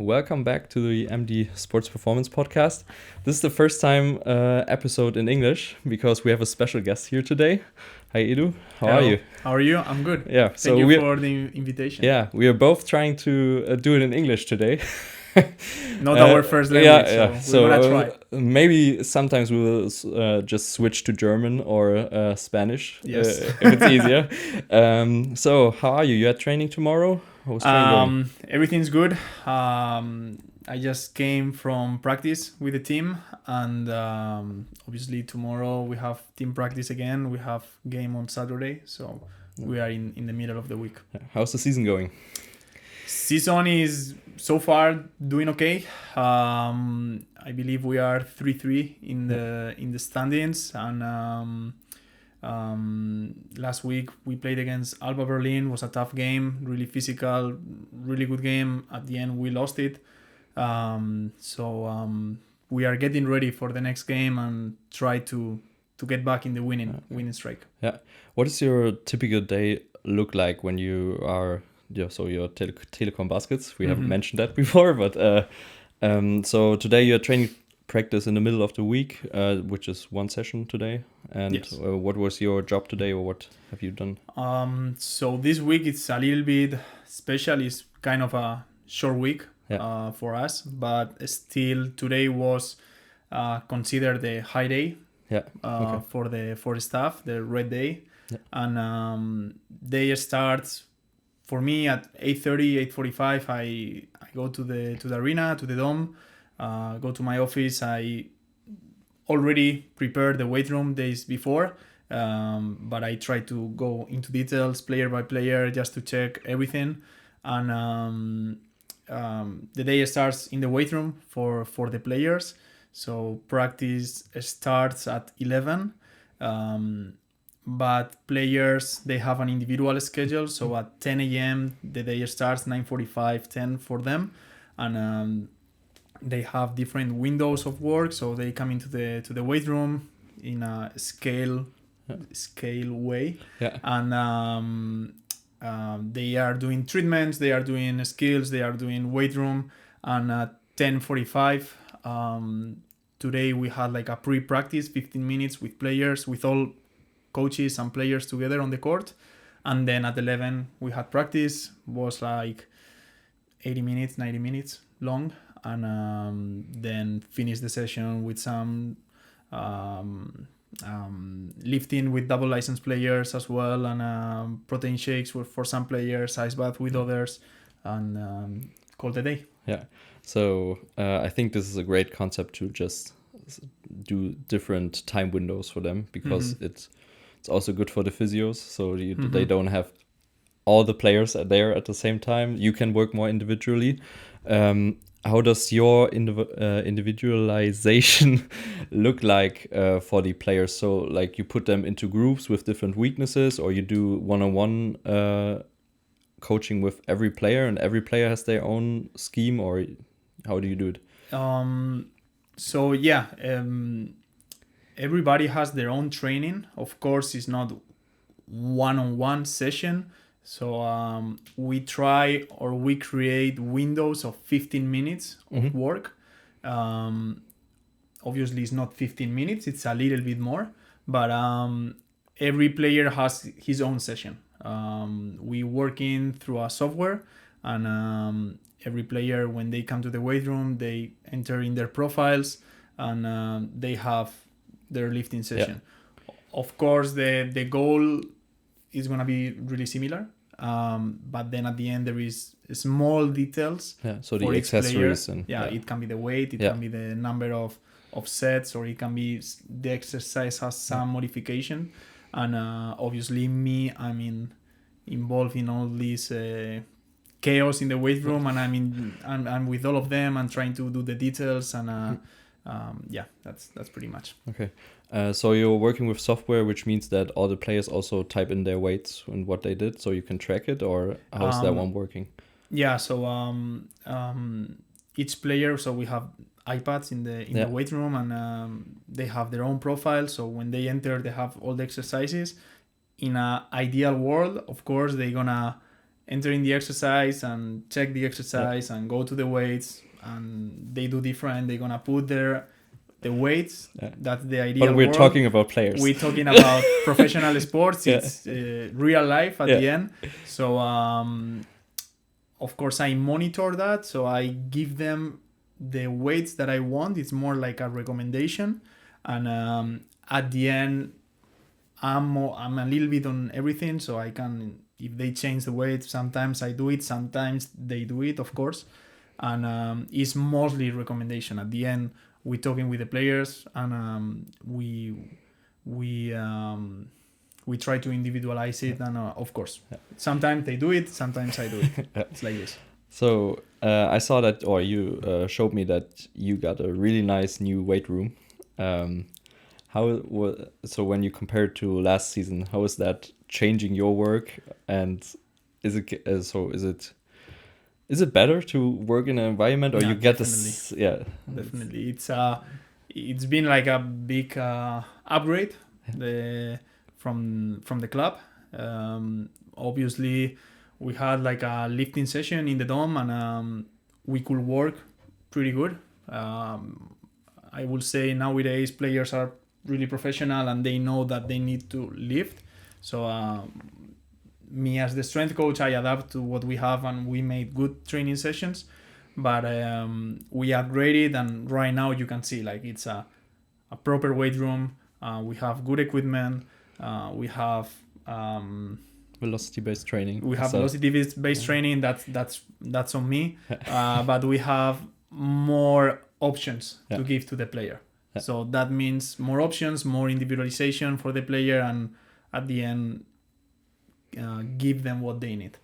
welcome back to the MD Sports Performance Podcast. This is the first time episode in English because we have a special guest here today. Hi Edu, how Hello. are you? How are you? I'm good. Yeah, Thank you for the invitation. Yeah, we are both trying to do it in English today. Not our first language, so we're gonna try. Maybe sometimes we will just switch to German or Spanish Yes. if it's easier. So how are you? You had training tomorrow? How was training going? Everything's good. I just came from practice with the team, and obviously tomorrow we have team practice again. We have game on Saturday, so we are in the middle of the week. How's the season going? Season is so far doing okay. I believe we are 3-3 in the standings, and last week we played against Alba Berlin. It was a tough game, really physical, really good game. At the end we lost it. So we are getting ready for the next game and try to get back in the winning streak. Yeah. What does your typical day look like when you are so your telecom baskets? We haven't mentioned that before, but so today you're training practice in the middle of the week, which is one session today. And yes. What was your job today, or what have you done? So this week it's a little bit special. It's kind of a short week for us, but still today was considered the high day for the staff, the red day, and they start. For me, at 8:30, 8:45, I go to the arena, to the dome, go to my office. I already prepared the weight room days before, but I try to go into details, player by player, just to check everything. And the day starts in the weight room for the players. So practice starts at 11. But players, they have an individual schedule. So at 10 a.m. the day starts, 9:45, 10 for them, and they have different windows of work. So they come into the weight room in a scale way, and they are doing treatments, they are doing skills, they are doing weight room. And at 10:45 today we had like a pre-practice, 15 minutes with players, with all coaches and players together on the court. And then at 11 we had practice, was like 80 minutes, 90 minutes long, and then finish the session with some lifting with double license players as well, and protein shakes for some players, ice bath with others, and call the day. Yeah, so I think this is a great concept to just do different time windows for them, because it's also good for the physios, so they don't have all the players there at the same time. You can work more individually. How does your individualization look like for the players? So like you put them into groups with different weaknesses, or you do one-on-one coaching with every player, and every player has their own scheme, or how do you do it? Everybody has their own training. Of course, it's not one-on-one session. So we try, or we create windows of 15 minutes of work. Obviously, it's not 15 minutes. It's a little bit more. But every player has his own session. We work in through a software, and every player, when they come to the weight room, they enter in their profiles, and they have their lifting session. Of course, the goal is going to be really similar, but then at the end there is small details. So the accessories it can be the weight, it can be the number of sets, or it can be the exercise has some modification. And obviously I'm involved in all this chaos in the weight room, and I'm with all of them and trying to do the details, and that's pretty much. Okay. So you're working with software, which means that all the players also type in their weights and what they did, so you can track it, or how's that one working? Yeah, so each player, so we have iPads in the weight room, and they have their own profile. So when they enter, they have all the exercises. In an ideal world, of course, they're gonna enter in the exercise and check the exercise and go to the weights, and they do different. They're gonna put the weights. That's the ideal But we're world. talking about players. We're talking about professional sports. It's real life at the end. So of course I monitor that. So I give them the weights that I want. It's more like a recommendation, and at the end I'm a little bit on everything. So I can, if they change the weight, sometimes I do it, sometimes they do it, of course, and it's mostly recommendation. At the end we're talking with the players, and we try to individualize it, and of course sometimes they do it, sometimes I do it. It's like this. So I saw that, or you showed me that you got a really nice new weight room. So when you compare it to last season, how is that changing your work? And is it better to work in an environment, or you get this? Yeah, definitely. It's been like a big upgrade from the club. Obviously we had like a lifting session in the dome, and we could work pretty good. I will say nowadays players are really professional and they know that they need to lift. So me as the strength coach, I adapt to what we have, and we made good training sessions. But we upgraded, and right now you can see like it's a proper weight room. We have good equipment. We have velocity-based training. We have velocity-based training. That's on me. But we have more options to give to the player. So that means more options, more individualization for the player, and at the end, give them what they need.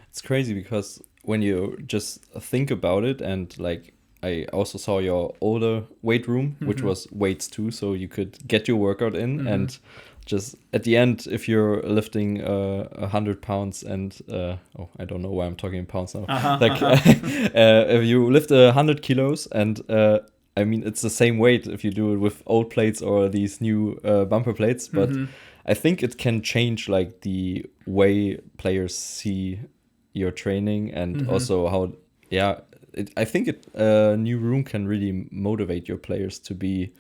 It's crazy because when you just think about it, and like I also saw your older weight room, which was weights too, so you could get your workout in, and just at the end, if you're lifting 100 pounds and I don't know why I'm talking in pounds now, if you lift 100 kilos and I mean, it's the same weight if you do it with old plates or these new bumper plates, but I think it can change like the way players see your training, and also how, I think a new room can really motivate your players to be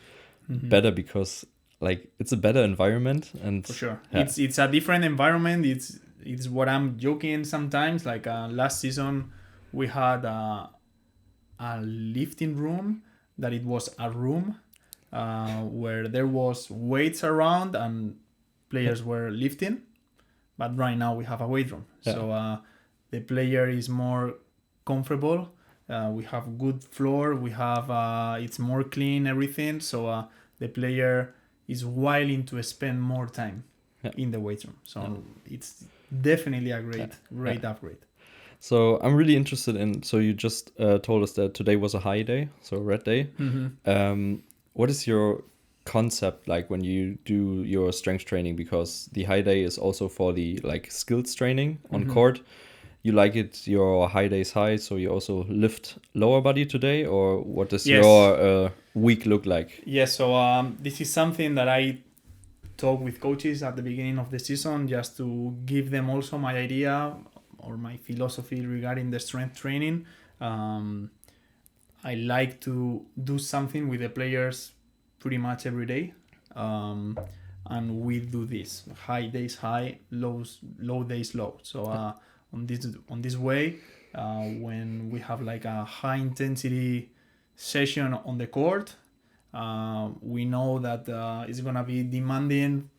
better, because like it's a better environment. And for sure, it's a different environment. It's what I'm joking sometimes. Like last season, we had a lifting room that it was a room where there was weights around and players were lifting, but right now we have a weight room. So the player is more comfortable. We have good floor. We have it's more clean, everything. So the player is willing to spend more time in the weight room. So it's definitely a great upgrade. So I'm really interested in, so you just told us that today was a high day, so red day. What is your concept like when you do your strength training? Because the high day is also for the like skills training on court. You like it, your high days high, so you also lift lower body today, or what does your week look like? Yes, so this is something that I talk with coaches at the beginning of the season, just to give them also my idea or my philosophy regarding the strength training. I like to do something with the players pretty much every day, and we do this: high days high, low days low. So on this way, when we have like a high intensity session on the court, we know that it's gonna be demanding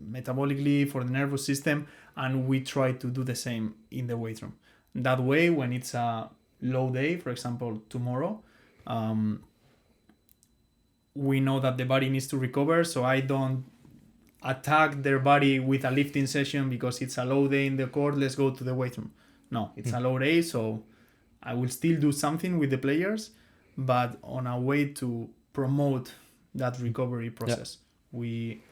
metabolically for the nervous system, and we try to do the same in the weight room. That way, when it's a low day, for example tomorrow, we know that the body needs to recover, so I don't attack their body with a lifting session because it's a low day in the court, let's go to the weight room. No, it's a low day, so I will still do something with the players, but on a way to promote that recovery process. We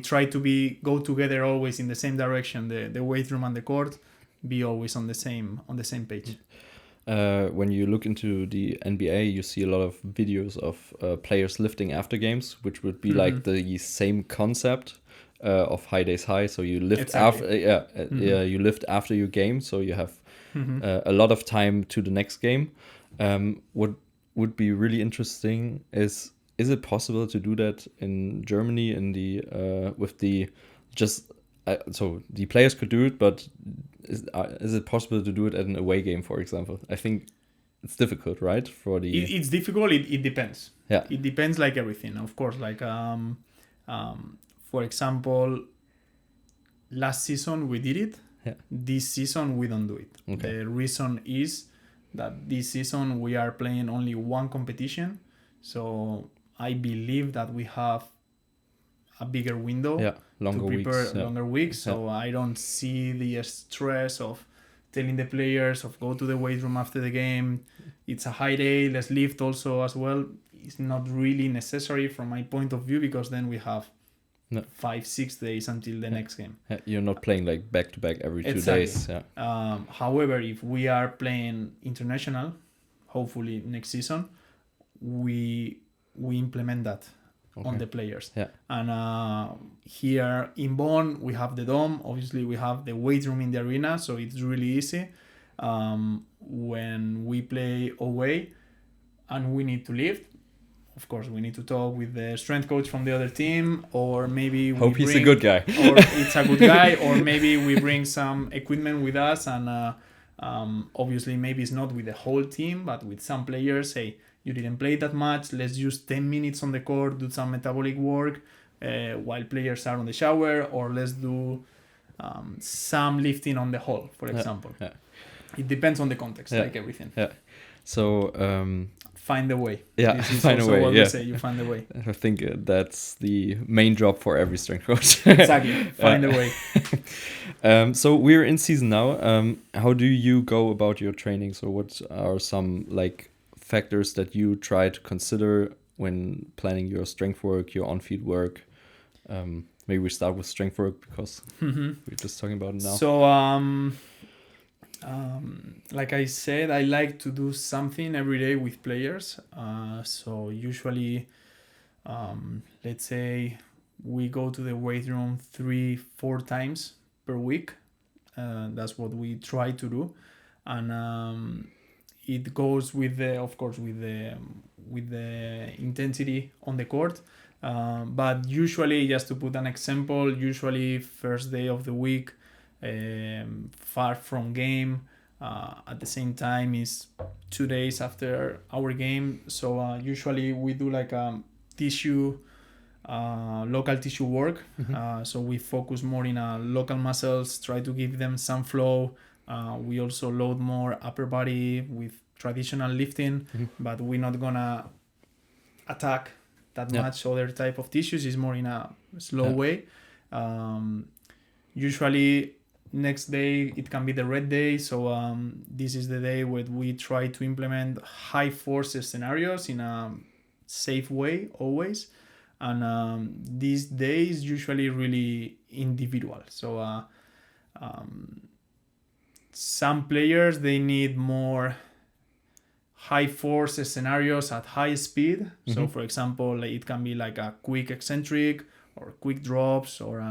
try to go together always in the same direction, the weight room and the court, be always on the same page. When you look into the NBA, you see a lot of videos of players lifting after games, which would be like the same concept. of high days high. So you lift Exactly. after, you lift after your game. So you have a lot of time to the next game. What would be really interesting is it possible to do that in Germany in the with the just so the players could do it, but is it possible to do it at an away game, for example? I think it's difficult, right? It's difficult. It depends. Yeah. It depends, like everything, of course. Like for example, last season we did it. Yeah. This season we don't do it. Okay. The reason is that this season we are playing only one competition, so I believe that we have a bigger window longer to prepare weeks, longer weeks. So I don't see the stress of telling the players of go to the weight room after the game. It's a high day, let's lift also as well. It's not really necessary from my point of view, because then we have 5-6 days until the next game. You're not playing like back to back every 2 days. However, if we are playing international, hopefully next season, we implement that on the players. And here in Bonn, we have the dome. Obviously, we have the weight room in the arena, so it's really easy. When we play away and we need to lift, of course, we need to talk with the strength coach from the other team, or maybe hope he's a good guy, or it's a good guy, or maybe we bring some equipment with us, and obviously maybe it's not with the whole team, but with some players. Hey, you didn't play that much. Let's use 10 minutes on the court, do some metabolic work while players are on the shower, or let's do some lifting on the hall, for example. It depends on the context, like everything. So find a way. This is find a way. We say, you find a way. I think that's the main job for every strength coach. Exactly. Find a way. So we're in season now. How do you go about your training? So what are some like factors that you try to consider when planning your strength work, your on-field work? Maybe we start with strength work, because we're just talking about it now. So like I said, I like to do something every day with players. So usually, let's say we go to the weight room 3-4 times per week. That's what we try to do, and it goes with the intensity on the court. But usually, just to put an example, usually first day of the week, far from game, at the same time is 2 days after our game. So usually we do like local tissue work. So we focus more in local muscles, try to give them some flow. We also load more upper body with traditional lifting, but we're not gonna attack that much other type of tissues. It's more in a slow way. Usually next day it can be the red day, so this is the day where we try to implement high force scenarios in a safe way always, and these days usually really individual. So some players, they need more high force scenarios at high speed. So for example, it can be like a quick eccentric or quick drops, or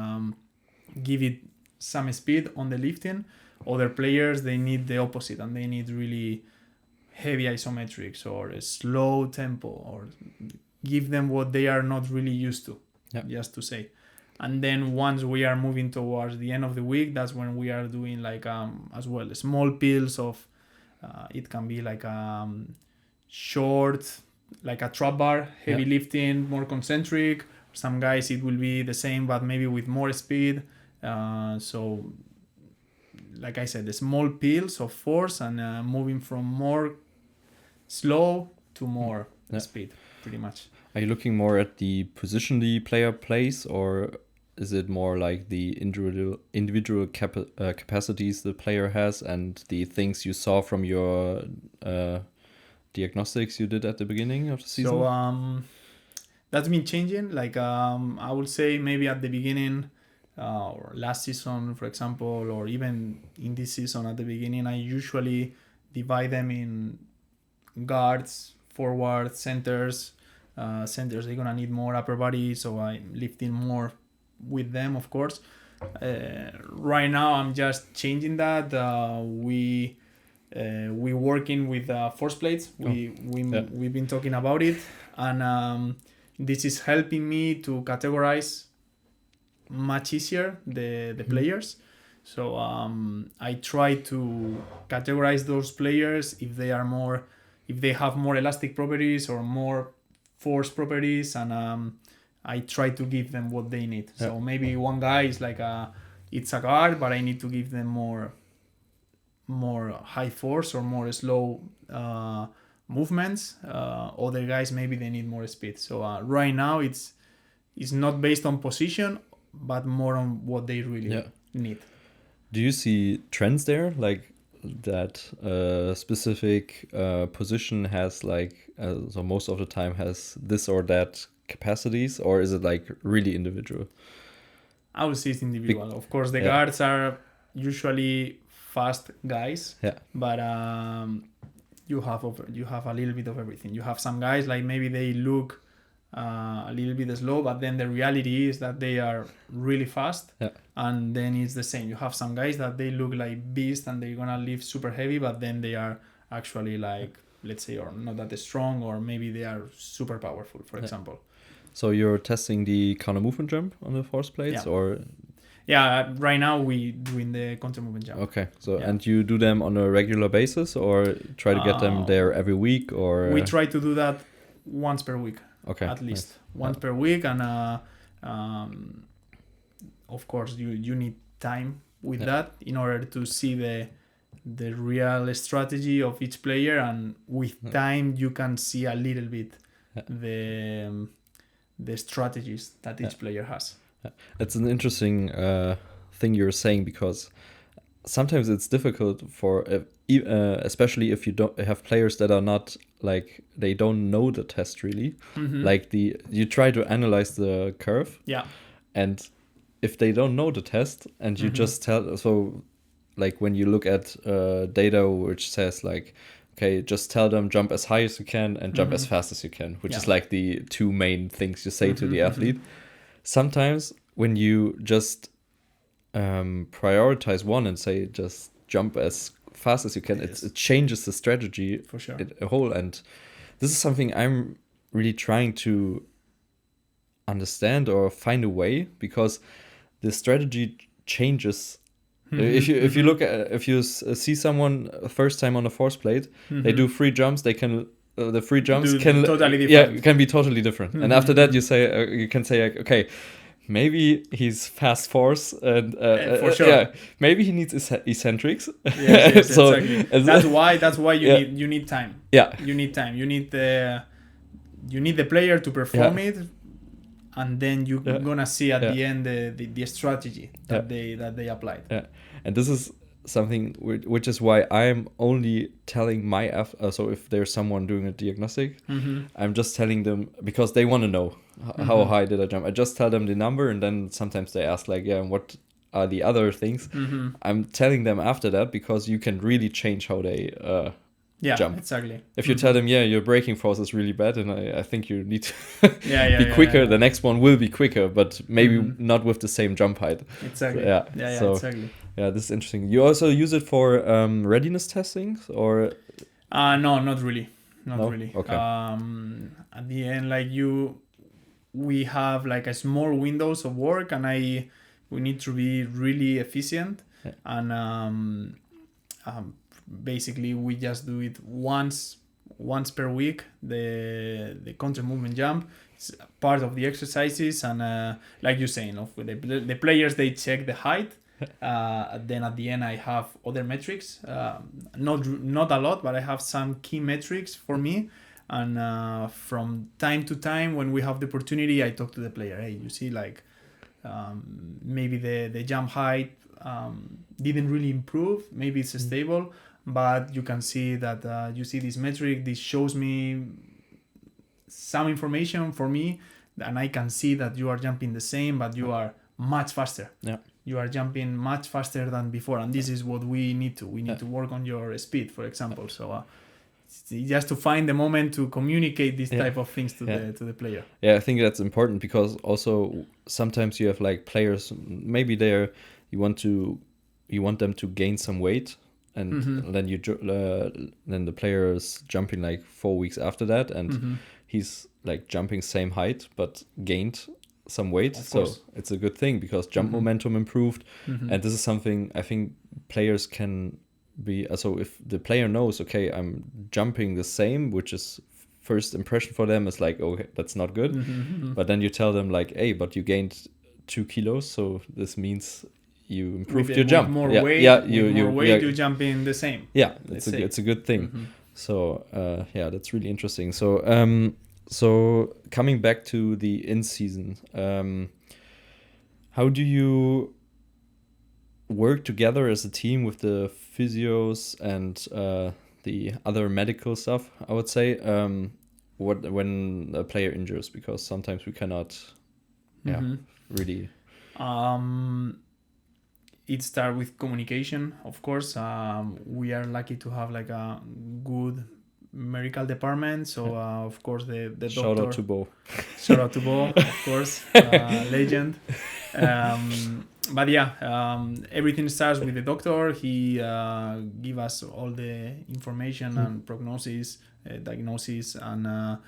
give it some speed on the lifting. Other players, they need the opposite, and they need really heavy isometrics or a slow tempo, or give them what they are not really used to, just to say. And then once we are moving towards the end of the week, that's when we are doing like as well small pills of it can be like short, like a trap bar, heavy lifting, more concentric. Some guys it will be the same, but maybe with more speed. So like I said, the small pills of force, and moving from more slow to more speed, pretty much. Are you looking more at the position the player plays, or is it more like the individual capacities the player has and the things you saw from your diagnostics you did at the beginning of the season? So that's been changing. Like I would say maybe at the beginning, or last season, for example, or even in this season at the beginning, I usually divide them in guards, forwards, centers. Centers, they're gonna need more upper body, so I'm lifting more with them, of course. Right now, I'm just changing that. We working with force plates. We've been talking about it, and this is helping me to categorize much easier the players. So I try to categorize those players if they have more elastic properties or more force properties, and I try to give them what they need. Yeah. So maybe one guy is like it's a guard, but I need to give them more high force or more slow movements. Other guys maybe they need more speed. So right now it's not based on position, but more on what they really need. Do you see trends there, like that specific position has like so most of the time has this or that capacities, or is it like really individual? I would say it's individual. Of course, the guards are usually fast guys, but you have a little bit of everything. You have some guys like maybe they look a little bit slow, but then the reality is that they are really fast, and then it's the same. You have some guys that they look like beasts and they're gonna lift super heavy, but then they are actually like, let's say, or not that strong, or maybe they are super powerful, for example. So you're testing the counter movement jump on the force plates, or? Yeah, right now we doing the counter movement jump. Okay, so and you do them on a regular basis, or try to get them there every week, or? We try to do that once per week. Okay. At least once per week, and of course you need time with that in order to see the real strategy of each player, and with time you can see a little bit the strategies that each player has. It's an interesting thing you're saying, because sometimes it's difficult for especially if you don't have players that are not like, they don't know the test really. Like you try to analyze the curve, and if they don't know the test and you just tell, so like when you look at data which says like, okay, just tell them jump as high as you can and jump as fast as you can, which is like the two main things you say to the athlete. Sometimes when you just prioritize one and say just jump as fast as you can, it changes the strategy for sure a whole. And this is something I'm really trying to understand or find a way, because the strategy changes. If you look at, if you see someone first time on a force plate, they do 3 jumps, they can the 3 jumps can totally different. Can be totally different. And after that you say you can say like, okay, maybe he's fast force, and for sure. Maybe he needs eccentrics. Yes, so exactly. That's why you need time. You need time. You need the player to perform it, and then you're gonna see at the end the strategy that they applied. And this is something which is why I'm only telling my so if there's someone doing a diagnostic, I'm just telling them, because they want to know how high did I jump. I just tell them the number, and then sometimes they ask like, and what are the other things? I'm telling them after that, because you can really change how they jump. Exactly. If you tell them, your braking force is really bad, and I think you need to be quicker, the next one will be quicker, but maybe not with the same jump height. Exactly. So, exactly. Yeah, this is interesting. You also use it for readiness testing, or? No, not really. Not really. Okay. At the end, we have like a small windows of work, and we need to be really efficient, and basically we just do it once per week. The counter movement jump is part of the exercises, and like you're saying, the players, they check the height. Then at the end I have other metrics, not a lot, but I have some key metrics for me, and from time to time when we have the opportunity, I talk to the player. Hey, you see, like maybe the jump height didn't really improve, maybe it's stable, but you can see that you see this metric, this shows me some information for me, and I can see that you are jumping the same, but you are much faster. You are jumping much faster than before, and this is what we need to. We need to work on your speed, for example. So just to find the moment to communicate this type of things to the player. Yeah, I think that's important because also sometimes you have like players, maybe you want them to gain some weight, and then then the player is jumping like 4 weeks after that, and he's like jumping same height but gained some weight. So it's a good thing because jump momentum improved, and this is something I think players can be. So if the player knows, okay, I'm jumping the same, which is first impression for them is like, okay, that's not good. But then you tell them like, hey, but you gained 2 kilos, so this means you improved your jump. More weight, you jump in the same. Yeah, it's a good thing. So that's really interesting. So so coming back to the in-season, how do you work together as a team with the physios and the other medical stuff, I would say, when a player injures, because sometimes we cannot really... It starts with communication, of course. We are lucky to have like a good medical department, so of course the doctor... Shout out to Bo, of course, legend. But everything starts with the doctor. He give us all the information and prognosis, diagnosis, and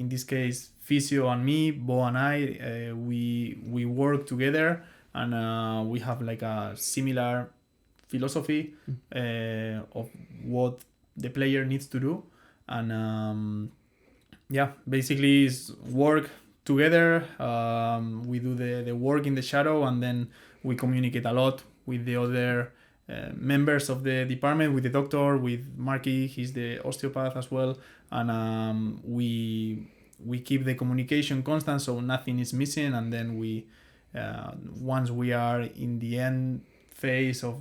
in this case, physio and me, Bo and I, we work together, and we have like a similar philosophy of what the player needs to do, and basically is work together. We do the work in the shadow, and then we communicate a lot with the other members of the department, with the doctor, with Marky, he's the osteopath as well, and we keep the communication constant so nothing is missing, and then we once we are in the end phase of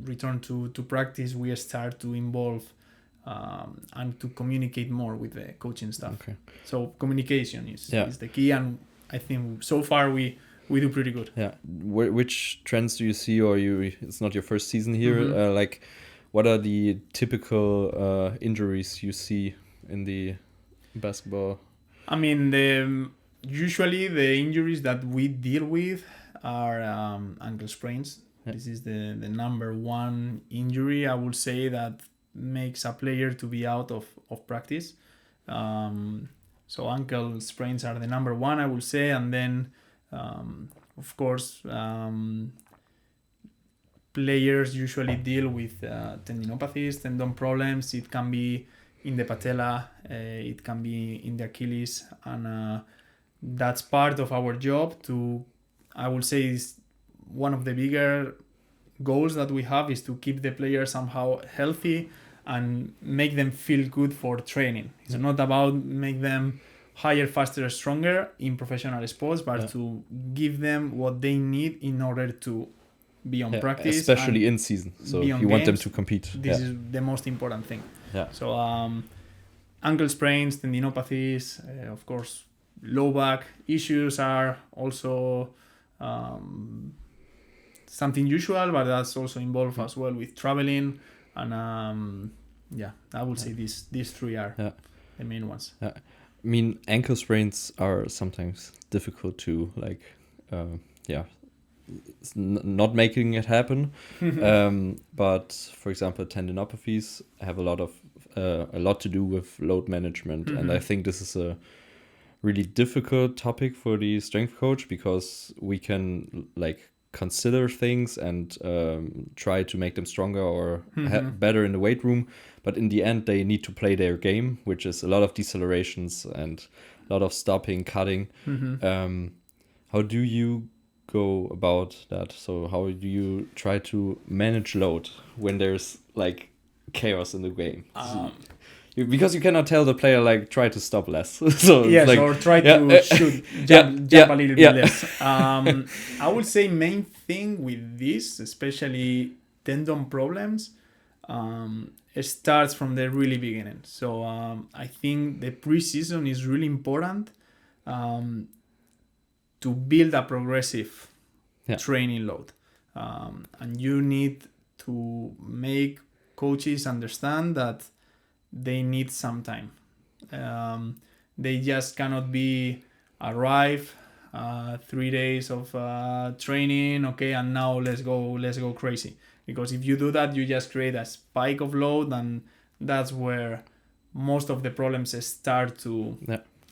return to practice, we start to involve and to communicate more with the coaching staff. Okay. So communication is the key, and I think so far we do pretty good. Yeah. Which trends do you see, or it's not your first season here, like what are the typical injuries you see in the basketball? I mean, usually the injuries that we deal with are ankle sprains. Yeah. This is the number one injury, I would say, that makes a player to be out of practice. So ankle sprains are the number one, I would say, and then of course players usually deal with tendinopathies, tendon problems. It can be in the patella, it can be in the Achilles, and that's part of our job to, I would say, is one of the bigger goals that we have, is to keep the player somehow healthy and make them feel good for training. It's not about make them higher, faster, stronger in professional sports, but to give them what they need in order to be on practice, especially in season. So you want them to compete. This is the most important thing. Yeah. So ankle sprains, tendinopathies, of course, low back issues are also something usual, but that's also involved as well with traveling, and I would say these three are the main ones. I mean, ankle sprains are sometimes difficult to not making it happen. But for example, tendinopathies have a lot to do with load management, and I think this is a really difficult topic for the strength coach, because we can consider things and try to make them stronger or better in the weight room, but in the end they need to play their game, which is a lot of decelerations and a lot of stopping, cutting. How do you go about that? So how do you try to manage load when there's chaos in the game? Because you cannot tell the player try to stop less. So or try to shoot, jump a little bit less. I would say main thing with this, especially tendon problems, it starts from the really beginning. So I think the preseason is really important to build a progressive training load, and you need to make coaches understand that they need some time. They just cannot be arrive 3 days of training, okay, and now let's go crazy. Because if you do that, you just create a spike of load, and that's where most of the problems start to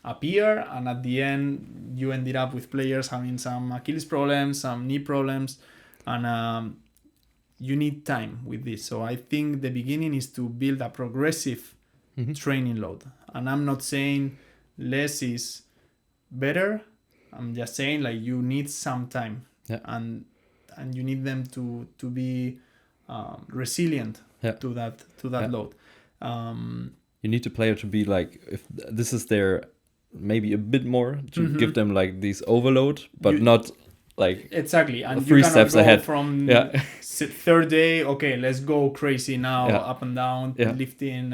appear. And at the end, you ended up with players having some Achilles problems, some knee problems, and you need time with this. So I think the beginning is to build a progressive training load. And I'm not saying less is better. I'm just saying like you need some time, and you need them to be resilient to that load. You need the player to be like, if this is their maybe a bit more to give them like these overload, but not like exactly. And 3 you cannot steps go ahead from third day, okay, let's go crazy now, up and down, lifting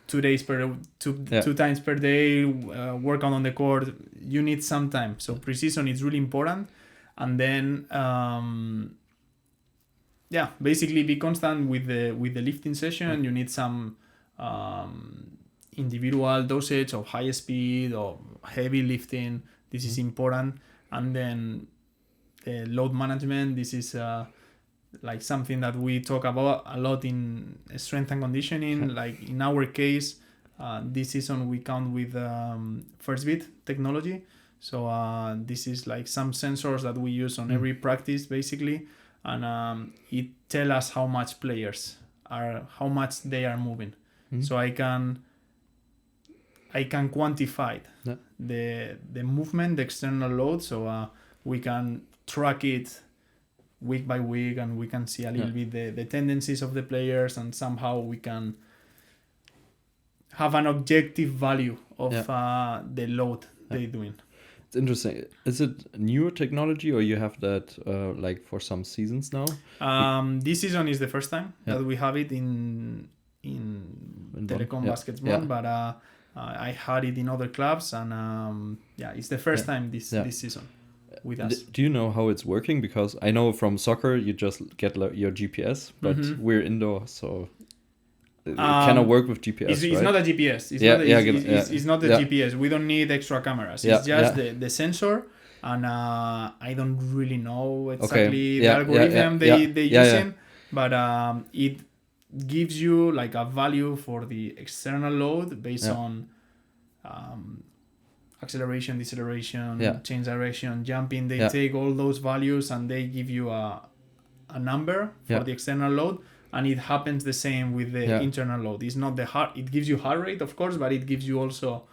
2 days per two times per day, work on the court. You need some time. So pre-season is really important, and then basically be constant with the lifting session. You need some individual dosage of high speed or heavy lifting. This is important. And then load management. This is like something that we talk about a lot in strength and conditioning. Like in our case, this season we count with first beat technology. So this is like some sensors that we use on every practice basically, and it tells us how much they are moving. So I can quantify the movement, the external load, so we can track it week by week, and we can see a little bit the tendencies of the players, and somehow we can have an objective value of the load they're doing. It's interesting. Is it newer technology, or you have that like for some seasons now? This season is the first time that we have it in Telecom Basketball, but I had it in other clubs, and it's the first time this season with us. Do you know how it's working? Because I know from soccer you just get your GPS, but we're indoor, so it cannot work with GPS. It's right? not a GPS. It's not the GPS. We don't need extra cameras. It's just the sensor, and I don't really know exactly the algorithm they're using, but it gives you like a value for the external load based on acceleration, deceleration, change direction, jumping. They take all those values and they give you a number for the external load, and it happens the same with the internal load. It's not the heart. It gives you heart rate, of course, but it gives you also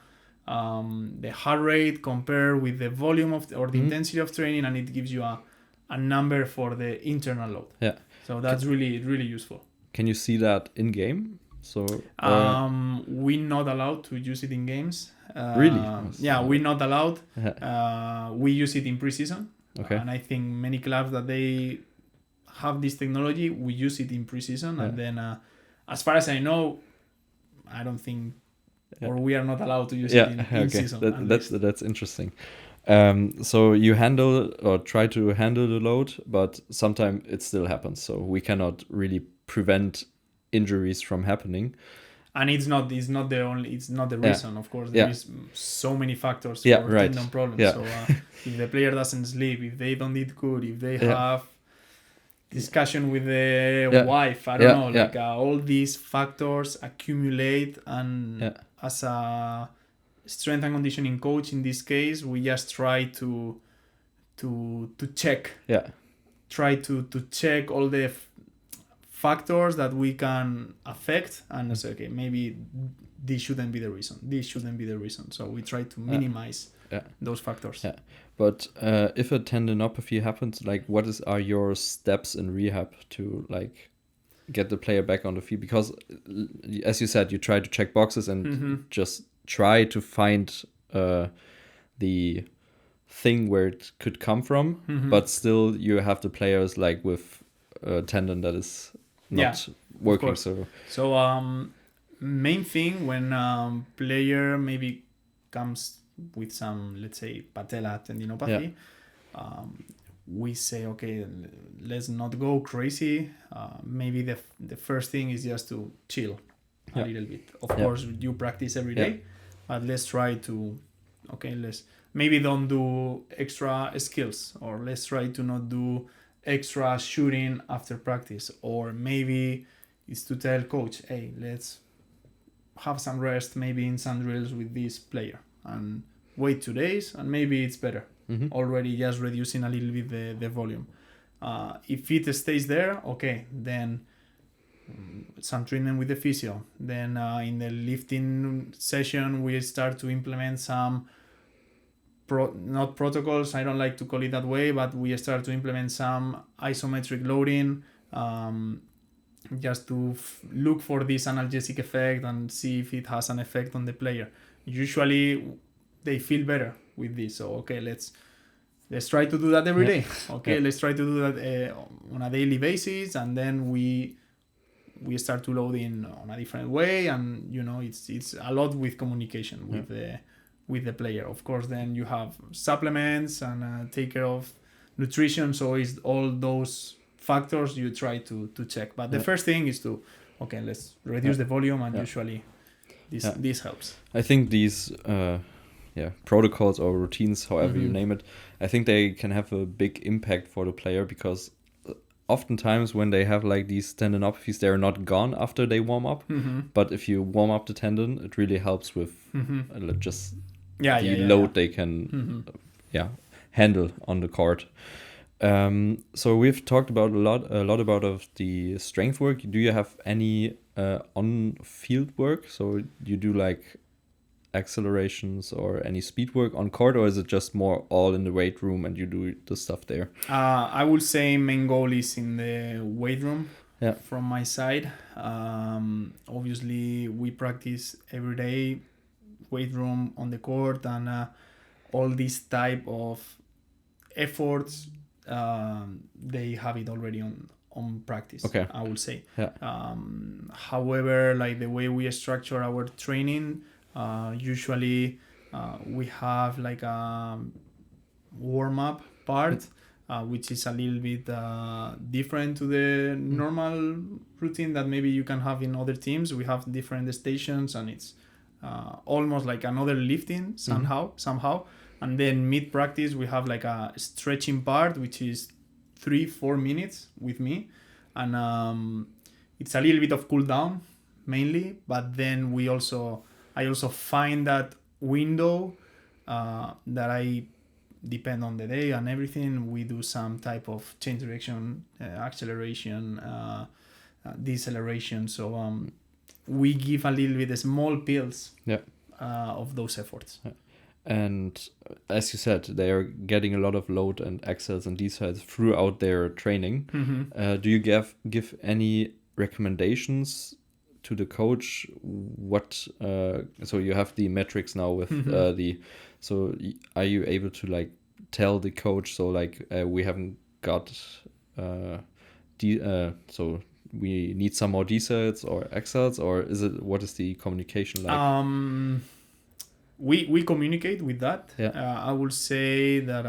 the heart rate compared with the volume of or the intensity of training, and it gives you a number for the internal load. Yeah. So that's really useful. Can you see that in game? So we're not allowed to use it in games. Really? We're not allowed. We use it in preseason. Okay. And I think many clubs that they have this technology, we use it in preseason, and then as far as I know, I don't think or we are not allowed to use it in season. That's interesting. So you handle or try to handle the load, but sometimes it still happens. So we cannot really prevent injuries from happening. And it's not the reason, of course. There is so many factors for tendon problems. So if the player doesn't sleep, if they don't eat good, if they have discussion with the wife, I don't know, all these factors accumulate, and as a strength and conditioning coach in this case, we just try to check to check all the factors that we can affect, and say, okay, maybe this shouldn't be the reason, so we try to minimize those factors. But if a tendinopathy happens, like what are your steps in rehab to like get the player back on the field? Because as you said, you try to check boxes and just try to find the thing where it could come from, but still you have the players like with a tendon that is not working. So main thing when player maybe comes with some, let's say, patella tendinopathy, we say, okay, let's not go crazy. Maybe the first thing is just to chill a little bit. Of course, you practice every day, but let's try to, let's maybe don't do extra skills, or let's try to not do extra shooting after practice, or maybe it's to tell coach, hey, let's have some rest maybe in some drills with this player and wait 2 days and maybe it's better. Already just reducing a little bit the volume. If it stays there, okay, then some treatment with the physio. Then in the lifting session, we start to implement some not protocols, I don't like to call it that way, but we start to implement some isometric loading, just to look for this analgesic effect and see if it has an effect on the player. Usually they feel better with this, so okay, let's try to do that every day. Okay, let's try to do that on a daily basis, and then we start to load in on a different way, and it's a lot with communication with the player. Of course, then you have supplements and take care of nutrition, so it's all those factors you try to check. But the first thing is to let's reduce the volume, and usually this helps. I think these protocols or routines, however you name it, I think they can have a big impact for the player, because oftentimes when they have like these tendinopathies, they're not gone after they warm up. But if you warm up the tendon, it really helps with just the load they can handle on the court. So we've talked about a lot about of the strength work. Do you have any on field work? So you do like accelerations or any speed work on court, or is it just more all in the weight room and you do the stuff there? I would say main goal is in the weight room. From my side, obviously we practice every day, weight room, on the court, and all these type of efforts, they have it already on practice. I would say. However, like the way we structure our training, usually we have like a warm-up part, which is a little bit different to the normal routine that maybe you can have in other teams. We have different stations, and it's almost like another lifting somehow. And then mid-practice, we have like a stretching part, which is 3-4 minutes with me. And it's a little bit of cool down mainly, but then I also find that window that I depend on the day and everything. We do some type of change direction, acceleration, deceleration. So we give a little bit small pills of those efforts. And as you said, they are getting a lot of load and accels and decels throughout their training. Do you give any recommendations to the coach? What so you have the metrics now with so are you able to like tell the coach, so like we haven't got so we need some more decels or accels, or what is the communication like? We communicate with that. I would say that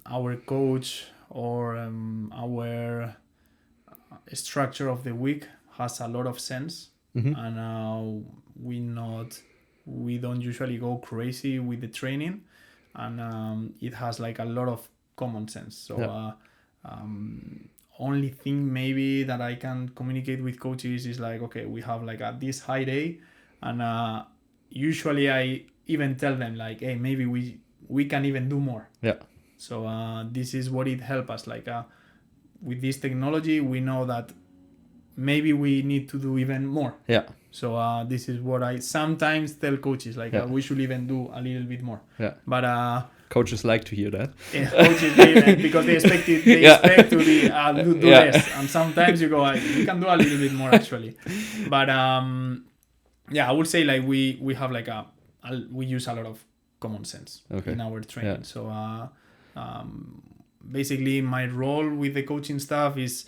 our coach or our structure of the week has a lot of sense, and we don't usually go crazy with the training, and it has like a lot of common sense. So only thing maybe that I can communicate with coaches is like, okay, we have like this high day, and usually I even tell them like, hey, maybe we can even do more. So this is what it helps us, like with this technology we know that maybe we need to do even more. So this is what I sometimes tell coaches, like we should even do a little bit more. But coaches like to hear that. Coaches because they expect it. They expect to be do less, and sometimes you go, you can do a little bit more actually. But I would say like we have like we use a lot of common sense in our training. So basically my role with the coaching staff is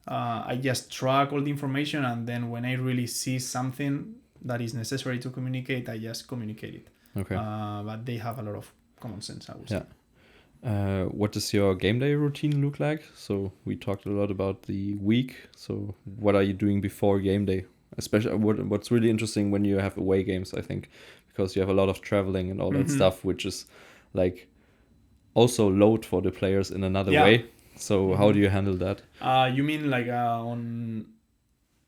I just track all the information, and then when I really see something that is necessary to communicate, I just communicate it. But they have a lot of common sense, I would say. What does your game day routine look like? So we talked a lot about the week. So what are you doing before game day? Especially what's really interesting when you have away games, I think, because you have a lot of traveling and all that stuff, which is like also load for the players in another way. So how do you handle that? You mean like on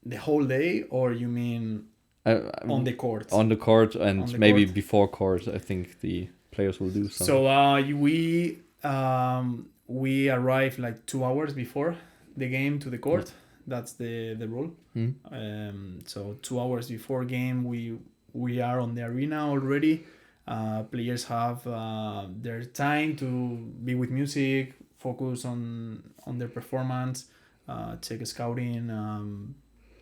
the whole day, or you mean on the court? On the court and On the maybe court. before court, I think the players will do something. So we arrive like 2 hours before the game to the court. Yeah. That's the rule. So 2 hours before game, we are on the arena already. Players have their time to be with music, focus on their performance, check scouting,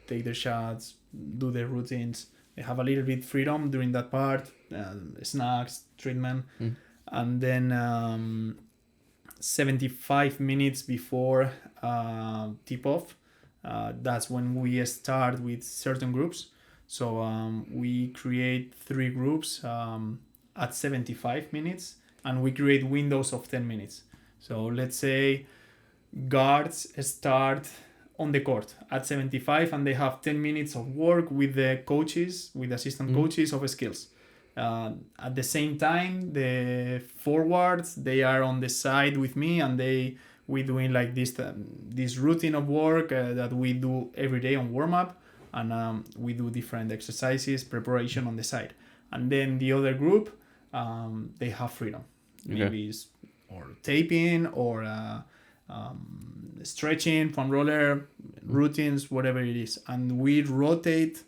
take their shots, do their routines. They have a little bit freedom during that part, snacks, treatment, and then 75 minutes before tip off, that's when we start with certain groups. So we create 3 groups at 75 minutes, and we create windows of 10 minutes. So let's say guards start on the court at 75, and they have 10 minutes of work with the coaches, with assistant coaches of skills. At the same time, the forwards, they are on the side with me, and we doing like this routine of work that we do every day on warm up, and we do different exercises, preparation on the side. And then the other group, they have freedom, maybe it's or taping or stretching, foam roller, routines, whatever it is, and we rotate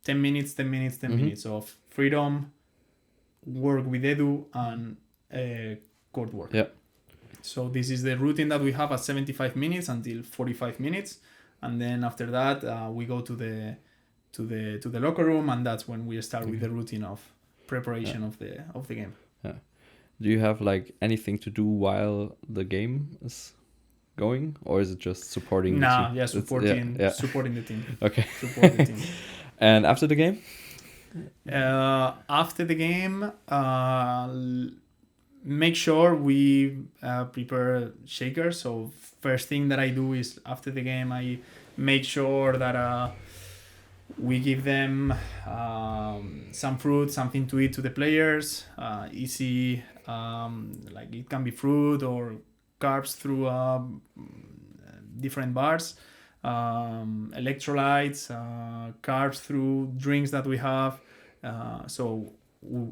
10 minutes, 10 minutes, 10 minutes of freedom, work with Edu, and court work. Yeah. So this is the routine that we have at 75 minutes until 45 minutes, and then after that we go to the locker room, and that's when we start with the routine of preparation of the game. Yeah. Do you have like anything to do while the game is going, or is it just supporting? Nah, yeah, supporting the team. Okay. Support the team. And after the game? After the game, make sure we prepare shakers. So first thing that I do is after the game, I make sure that we give them some fruit, something to eat to the players. Easy, like it can be fruit or carbs through different bars. Electrolytes, carbs through drinks that we have. So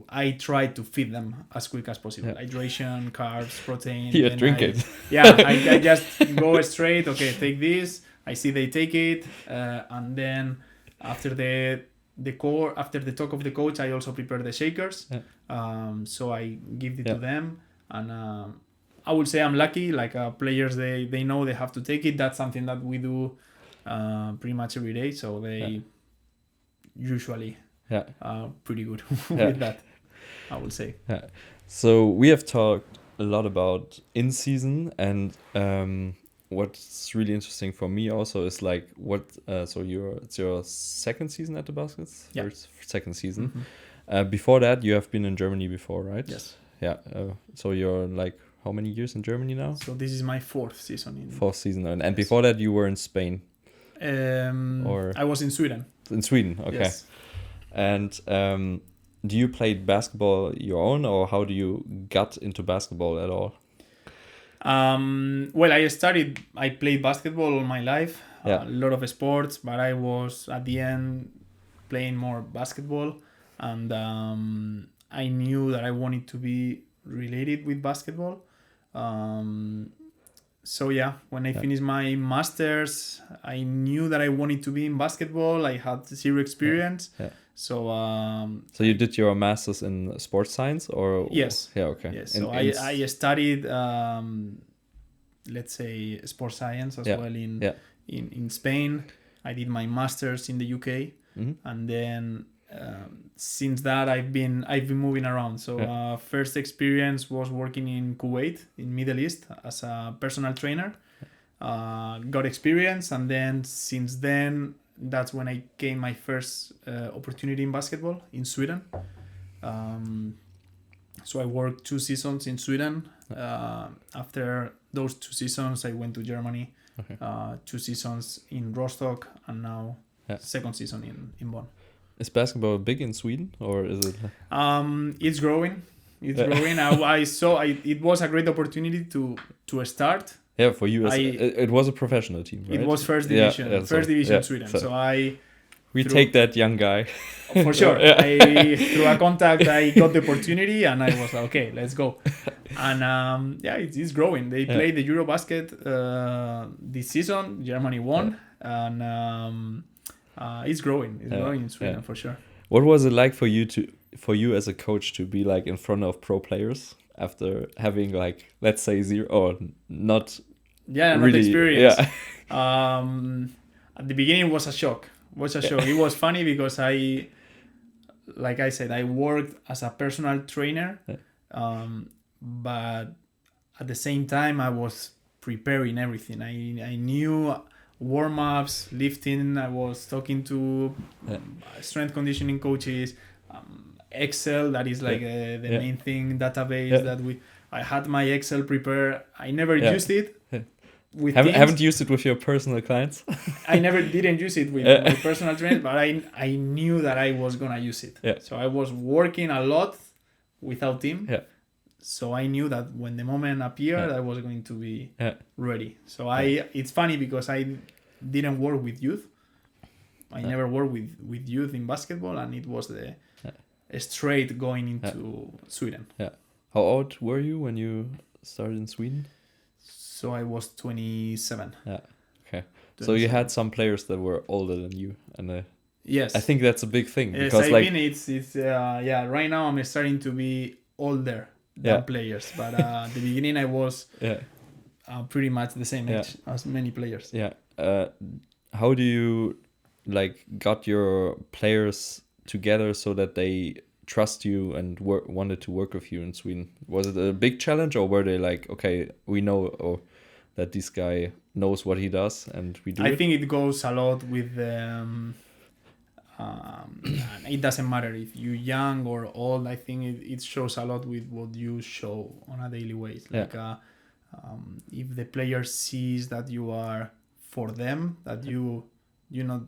I try to feed them as quick as possible. Yeah. Hydration, carbs, protein. Yeah, drink it. Yeah, I just go straight. Okay, take this. I see they take it, and then after the talk of the coach, I also prepare the shakers. Yeah. So I give it to them, and I would say I'm lucky. Like players, they know they have to take it. That's something that we do pretty much every day. So they usually pretty good with that, I would say. Yeah. So we have talked a lot about in season, and what's really interesting for me also is like so it's your second season at the Baskets? Yeah. Second season. Before that, you have been in Germany before, right? Yes. Yeah. So you're like how many years in Germany now? So this is my fourth season. Fourth season, and before that you were in Spain. Or I was in Sweden. In Sweden, okay. Yes. And do you play basketball your own, or how do you get into basketball at all? Well, I played basketball all my life, a lot of sports, but I was at the end playing more basketball, and I knew that I wanted to be related with basketball. So yeah, when I finished my master's, I knew that I wanted to be in basketball. I had zero experience. Yeah. So so you did your master's in sports science, or yes. Yeah, okay. Yes. So I studied let's say sports science as well in Spain. I did my master's in the UK, and then since that I've been moving around. So first experience was working in Kuwait in Middle East as a personal trainer. Got experience, and then since then that's when I came my first opportunity in basketball in Sweden. So I worked 2 seasons in Sweden. After those 2 seasons, I went to Germany. Okay. 2 seasons in Rostock, and now second season in Bonn. Is basketball big in Sweden, or is it? It's growing. It's growing. I saw it was a great opportunity to start. Yeah, for you, it was a professional team, right? It was first division, Sweden. So So we take that young guy. For sure. Through a contact, I got the opportunity, and I was like, okay, let's go. And it's growing. They played the Eurobasket this season. Germany won, and it's growing. It's growing in Sweden for sure. What was it like for you as a coach to be like in front of pro players after having like, let's say, zero or not? Yeah, really, not experience. Yeah. At the beginning, it was a shock. It was funny because like I said, I worked as a personal trainer, but at the same time, I was preparing everything. I knew warm-ups, lifting. I was talking to strength conditioning coaches, Excel. That is like the main thing, database that I had my Excel prepared. I never used it. Haven't used it with your personal clients? I never didn't use it with my personal trainers, but I knew that I was gonna use it. Yeah. So I was working a lot without team. Yeah. So I knew that when the moment appeared, I was going to be ready. So it's funny because I didn't work with youth. I never worked with youth in basketball, and it was the straight going into Sweden. Yeah. How old were you when you started in Sweden? So I was 27. Yeah. Okay. 27. So you had some players that were older than you, and yes, I think that's a big thing because it's right now I'm starting to be older than players, but at the beginning I was pretty much the same age as many players. Yeah. How do you got your players together so that they trust you and wanted to work with you in Sweden? Was it a big challenge, or were they like, okay, we know that this guy knows what he does and we do I think it goes a lot with it doesn't matter if you're young or old. I think it shows a lot with what you show on a daily basis. Like if the player sees that you are for them, that you not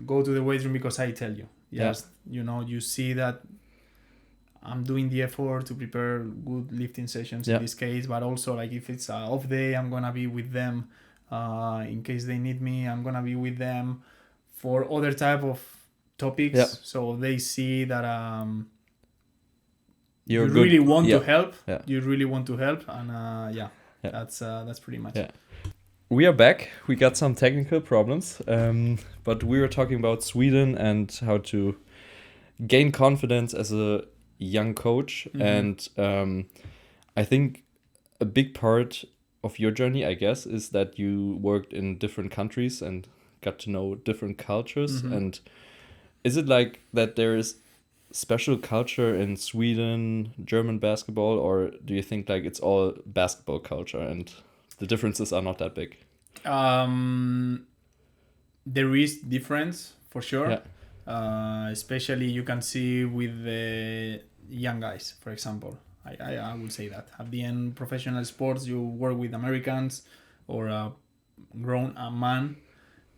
go to the weight room because I tell you. Yes, you see that I'm doing the effort to prepare good lifting sessions in this case, but also like if it's an off day, I'm gonna be with them. In case they need me, I'm gonna be with them for other type of topics. So they see that you really want to help. You really want to help, and that's pretty much it. We are back. We got some technical problems, but we were talking about Sweden and how to gain confidence as a young coach. And I think a big part of your journey, I guess, is that you worked in different countries and got to know different cultures. And is it like that there is special culture in Sweden, German basketball, or do you think like it's all basketball culture and the differences are not that big? There is difference for sure. Especially you can see with the young guys, for example. I would say that at the end, professional sports, you work with Americans or grown man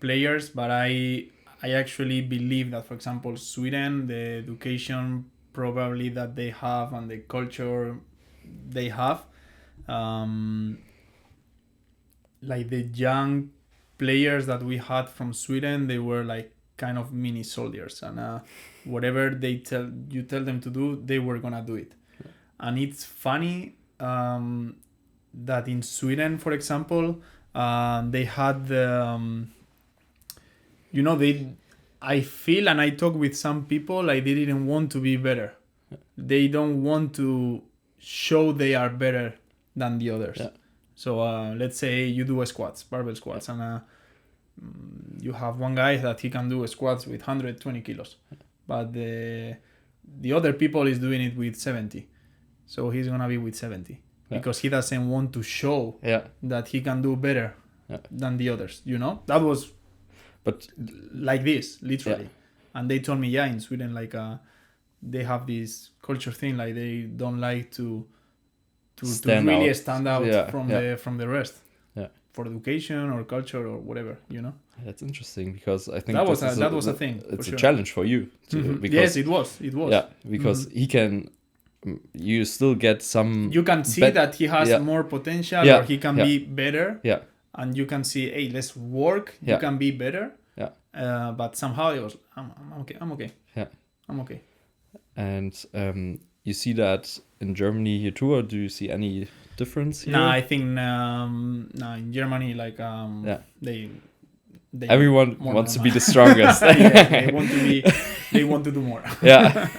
players, but I actually believe that, for example, Sweden, the education probably that they have and the culture they have, like the young players that we had from Sweden, they were like kind of mini soldiers, and whatever they tell them to do, they were gonna do it. And it's funny that in Sweden, for example, they had the I feel, and I talk with some people, like they didn't want to be better. They don't want to show they are better than the others. So let's say you do squats, barbell squats, and you have one guy that he can do squats with 120 kilos, but the other people is doing it with 70. So he's gonna be with 70 because he doesn't want to show that he can do better than the others. That was, but like this, literally. And they told me, in Sweden, like they have this culture thing, like they don't like to Stand really out. stand out Yeah, from the rest. Yeah. For education or culture or whatever, That's interesting because I think that was a thing. It's for a sure. challenge for you. Because, yes, it was. Yeah, because he can. You still get some. You can see that he has more potential, or he can be better. Yeah. And you can see, hey, let's work. You can be better. Yeah. But somehow it was, I'm okay. Yeah. I'm okay. And you see that in Germany here too, or do you see any difference here? No, I think in Germany, like they everyone wants to be the strongest. they want to do more. Yeah.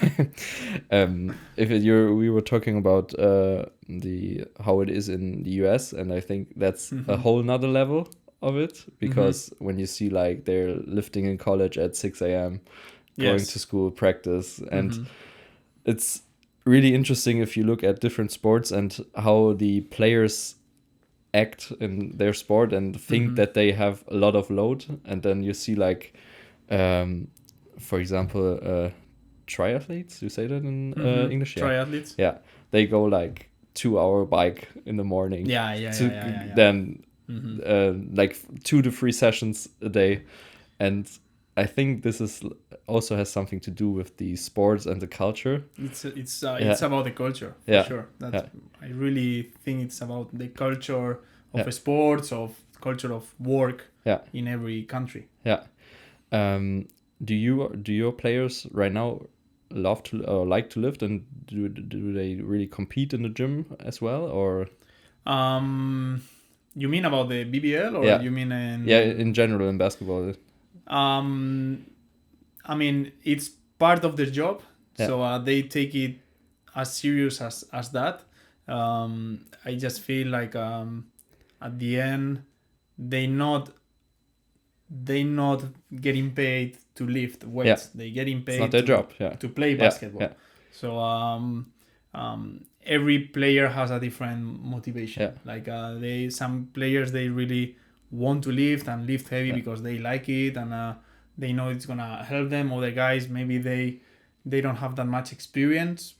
We were talking about how it is in the US, and I think that's a whole nother level of it, because when you see like they're lifting in college at 6 a.m. going to school, practice, and it's really interesting if you look at different sports and how the players act in their sport and think that they have a lot of load, and then you see like for example triathletes, you say that in English? Triathletes, they go like 2-hour bike in the morning, then like 2 to 3 sessions a day. And I think this is also has something to do with the sports and the culture. It's about the culture, for sure. I really think it's about the culture of sports, of culture of work in every country. Do your players right now love to like to lift, and do they really compete in the gym as well, or? You mean about the BBL, or you mean in general in basketball? I mean, it's part of their job, so they take it as serious as that. I just feel like at the end they not getting paid to lift weights. They getting paid. It's not their job. To play basketball. So every player has a different motivation. Like some players, they really want to lift and lift heavy because they like it, and they know it's gonna help them. Other guys, maybe they don't have that much experience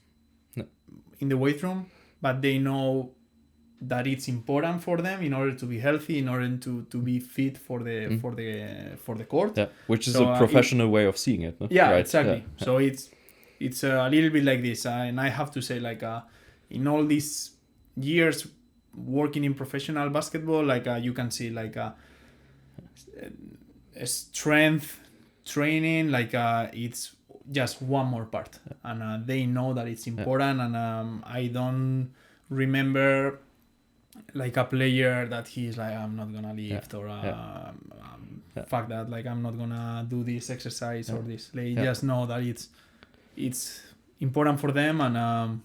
in the weight room, but they know that it's important for them in order to be healthy, in order to be fit for the court. Which is a professional way of seeing it. No? Right. Exactly. So it's a little bit like this, and I have to say, like in all these years working in professional basketball, like you can see like a strength training, like it's just one more part, and they know that it's important. And I don't remember like a player that he's like, I'm not gonna lift, or fuck that, like I'm not gonna do this exercise or this. They just know that it's important for them, and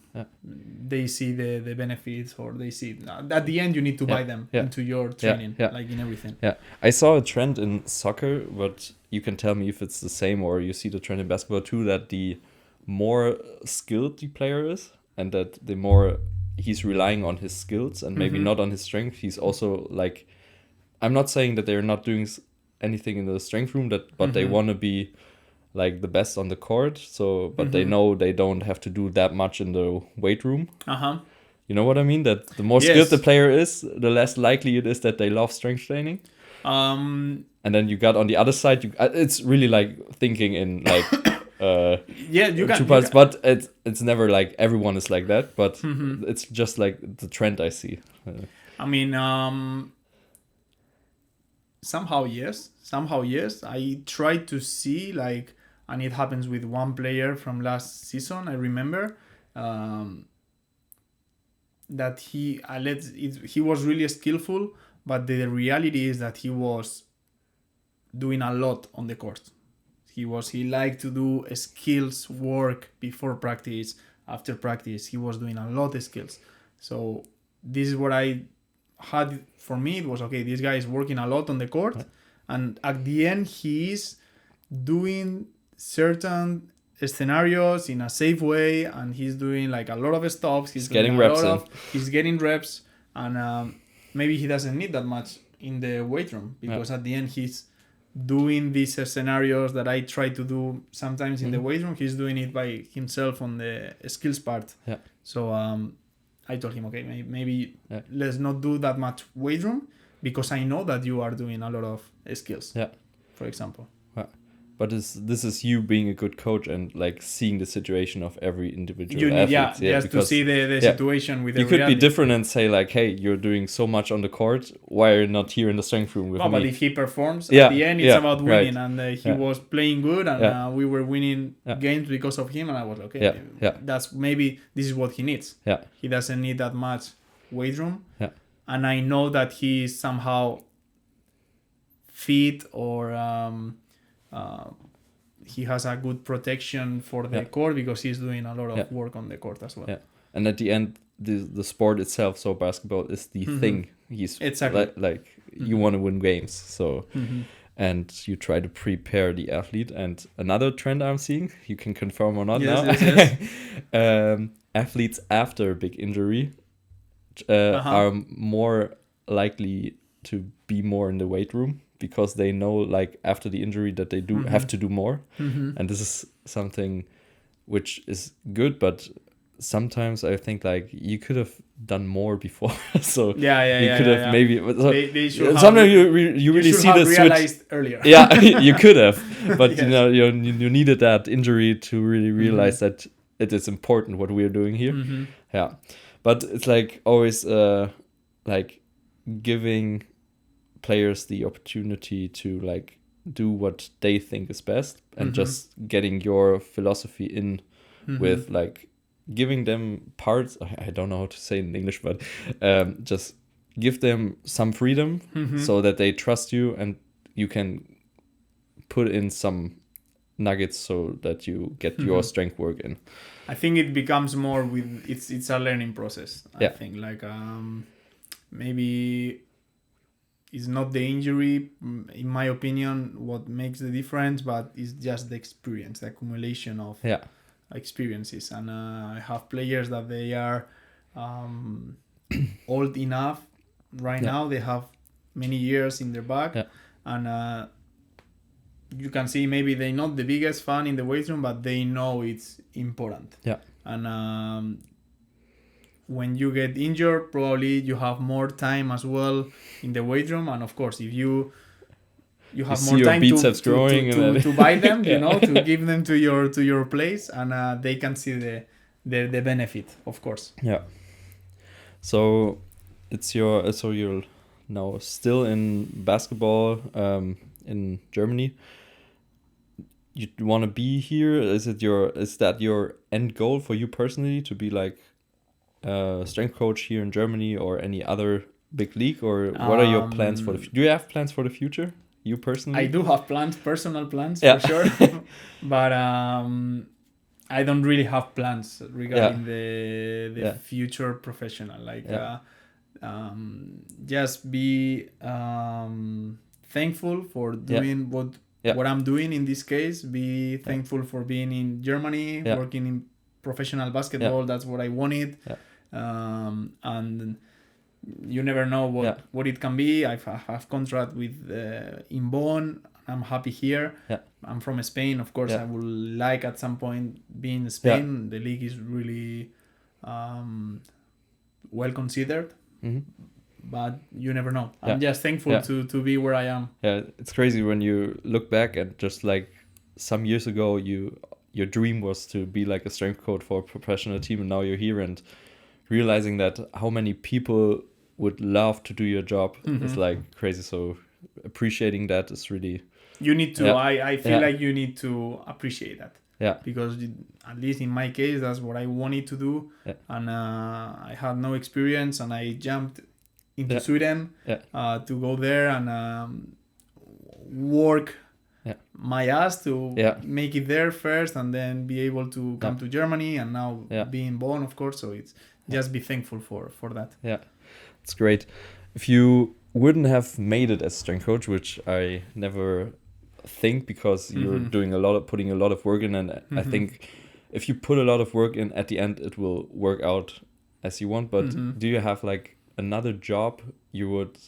they see the benefits, or they see at the end you need to buy them into your training, like in everything. I saw a trend in soccer, but you can tell me if it's the same, or you see the trend in basketball too, that the more skilled the player is, and that the more he's relying on his skills and maybe not on his strength, he's also like, I'm not saying that they're not doing anything in the strength room, but they want to be like the best on the court, so but they know they don't have to do that much in the weight room. You know what I mean? That the more skilled the player is, the less likely it is that they love strength training. And then you got on the other side, it's really like thinking in like you can, but it's never like everyone is like that, but it's just like the trend I see. I mean, somehow yes. I tried to see like, and it happens with one player from last season. I remember that he was really skillful, but the reality is that he was doing a lot on the court. He liked to do skills work before practice, after practice. He was doing a lot of skills. So this is what I had for me. It was okay, this guy is working a lot on the court, and at the end he is doing certain scenarios in a safe way, and he's doing like a lot of stops. He's getting reps. He's getting reps, and maybe he doesn't need that much in the weight room, because at the end he's doing these scenarios that I try to do sometimes in the Mhm. weight room. He's doing it by himself on the skills part. Yeah. So I told him, okay, maybe Yeah. let's not do that much weight room because I know that you are doing a lot of skills. Yeah. For example. But this is you being a good coach and like seeing the situation of every individual You need, athlete. just to see the situation with the you could reality. be different and say like, hey, you're doing so much on the court. Why are you not here in the strength room with me? But if he performs, Yeah, at the end, it's yeah, about winning. right. And he Yeah. was playing good, and Yeah. we were winning Yeah. games because of him. And I was like, okay, Yeah, yeah. that's maybe this is what he needs. Yeah. He doesn't need that much weight room. Yeah. And I know that he is somehow fit or he has a good protection for the Yeah. court because he's doing a lot of Yeah. work on the court as well. Yeah. And at the end, the sport itself, so basketball is the Mhm. thing. He's Exactly. like you Mhm. want to win games, so Mhm. and you try to prepare the athlete. And another trend I'm seeing, you can confirm or not Yes, now. yes, Athletes after a big injury Uh-huh. are more likely to be more in the weight room because they know like after the injury that they do Mhm. have to do more. Mhm. And this is something which is good, but sometimes I think like you could have done more before. So you could have maybe so They should sometimes have, you really should see have the switch. realized earlier. Yeah, you could have, but Yes. you know you needed that injury to really realize Mhm. that it is important what we are doing here. Mhm. Yeah, but it's like always like giving players the opportunity to like do what they think is best and Mhm. just getting your philosophy in Mhm. with like giving them parts. I don't know how to say it in English, but just give them some freedom Mhm. so that they trust you and you can put in some nuggets so that you get your Mhm. strength work in. I think it becomes more with it's a learning process. I Yeah. think like maybe it's not the injury, in my opinion, what makes the difference, but it's just the experience, the accumulation of Yeah. experiences. And I have players that they are old enough right Yeah. now. They have many years in their back, Yeah. and you can see maybe they're not the biggest fan in the weight room, but they know it's important. Yeah. And when you get injured, probably you have more time as well in the weight room. And of course, if you have see more your time biceps growing and then- to buy them, Yeah. to give them to your place, and they can see the benefit, of course. Yeah. So it's your so you're now still in basketball in Germany. You want to be here? Is that your end goal for you personally to be like a strength coach here in Germany or any other big league, or what are your plans for the do you have plans for the future, you personally? I do have plans, personal plans, Yeah. for sure. But I don't really have plans regarding the Yeah. future professional. Like Yeah. just be thankful for doing what I'm doing in this case. Be thankful for being in Germany, working in professional basketball. That's what I wanted. And you never know what it can be. I have contract with in Bonn. I'm happy here. I'm from Spain. Of course, I would like at some point be in Spain. The league is really well considered. Mm-hmm. But you never know. I'm just thankful to be where I am. Yeah, it's crazy when you look back and just like some years ago, your dream was to be like a strength coach for a professional team, and now you're here and realizing that how many people would love to do your job is like crazy. So appreciating that is really... You need to, I feel like you need to appreciate that. Yeah. Because at least in my case, that's what I wanted to do. Yeah. And I had no experience, and I jumped into Sweden to go there and work my ass to make it there first, and then be able to come to Germany, and now being born, of course. So it's just be thankful for that. Yeah, it's great. If you wouldn't have made it as strength coach, which I never think, because you're doing putting a lot of work in, and I think if you put a lot of work in, at the end it will work out as you want. But do you have like another job you would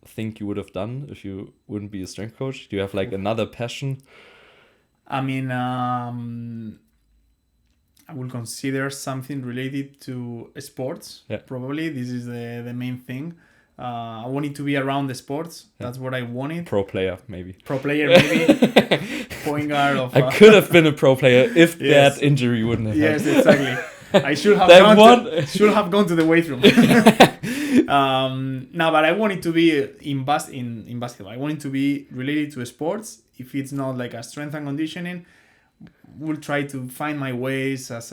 think you would have done if you wouldn't be a strength coach? Do you have like another passion? I mean, I will consider something related to sports. Yeah. Probably this is the main thing. I wanted to be around the sports. That's what I wanted. Pro player, maybe. Point guard of. I could have been a pro player if Yes. that injury wouldn't have Yes, happened. exactly. I should have gone to the weight room. No, but I wanted to be in basketball. I wanted to be related to sports. If it's not like a strength and conditioning, we'll try to find my ways as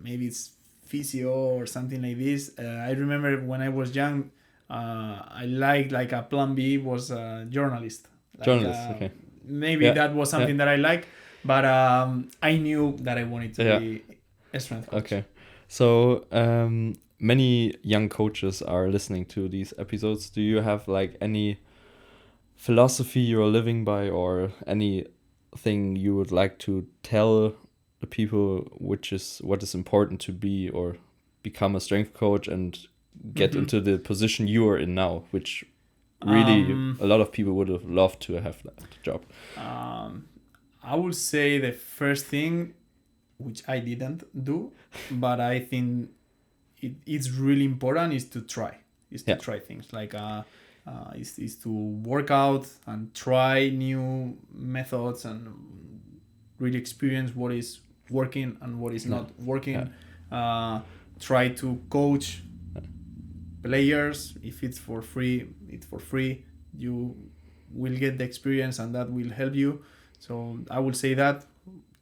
maybe it's physio or something like this. I remember when I was young, I liked like a plan B was a journalist. Okay. Maybe that was something that I liked, but I knew that I wanted to be a strength coach. Okay. So many young coaches are listening to these episodes. Do you have like any philosophy you're living by, or anything you would like to tell the people, what is important to be or become a strength coach and get into the position you are in now, which really a lot of people would have loved to have that job? I would say the first thing, which I didn't do, but I think it's really important, is to try. To try things like is to work out and try new methods and really experience what is working and what is not working. Try to coach players. If it's for free, it's for free. You will get the experience and that will help you. So I would say that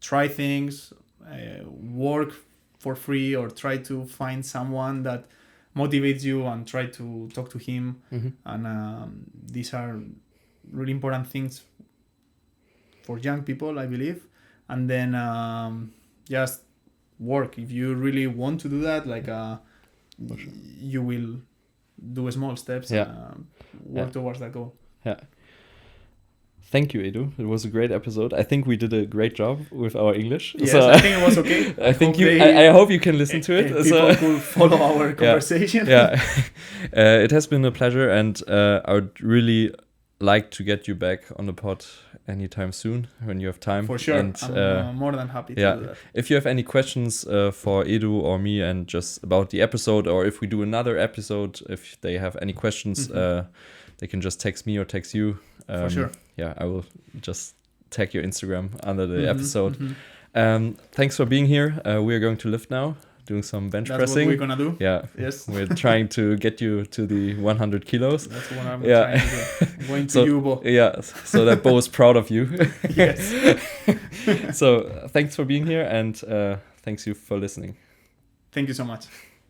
try things, work for free, or try to find someone that motivates you and try to talk to him. And these are really important things for young people, I believe. And then just work. If you really want to do that, like you will do small steps and work towards that goal. Thank you, Edu. It was a great episode. I think we did a great job with our English. Yes, I think it was okay. I hope you can listen to it. People could follow our conversation. It has been a pleasure, and I would really like to get you back on the pod anytime soon when you have time. For sure. And, I'm more than happy to do that. If you have any questions for Edu or me and just about the episode, or if we do another episode, if they have any questions, they can just text me or text you. For sure. Yeah, I will just tag your Instagram under the episode. Thanks for being here. We are going to lift now, doing some bench pressing. That's what we're going to do. Yeah. Yes. We're trying to get you to the 100 kilos. That's what I'm trying to do. I'm going to you, Bo. Yeah, so that Bo is proud of you. Yes. So thanks for being here, and thanks you for listening. Thank you so much.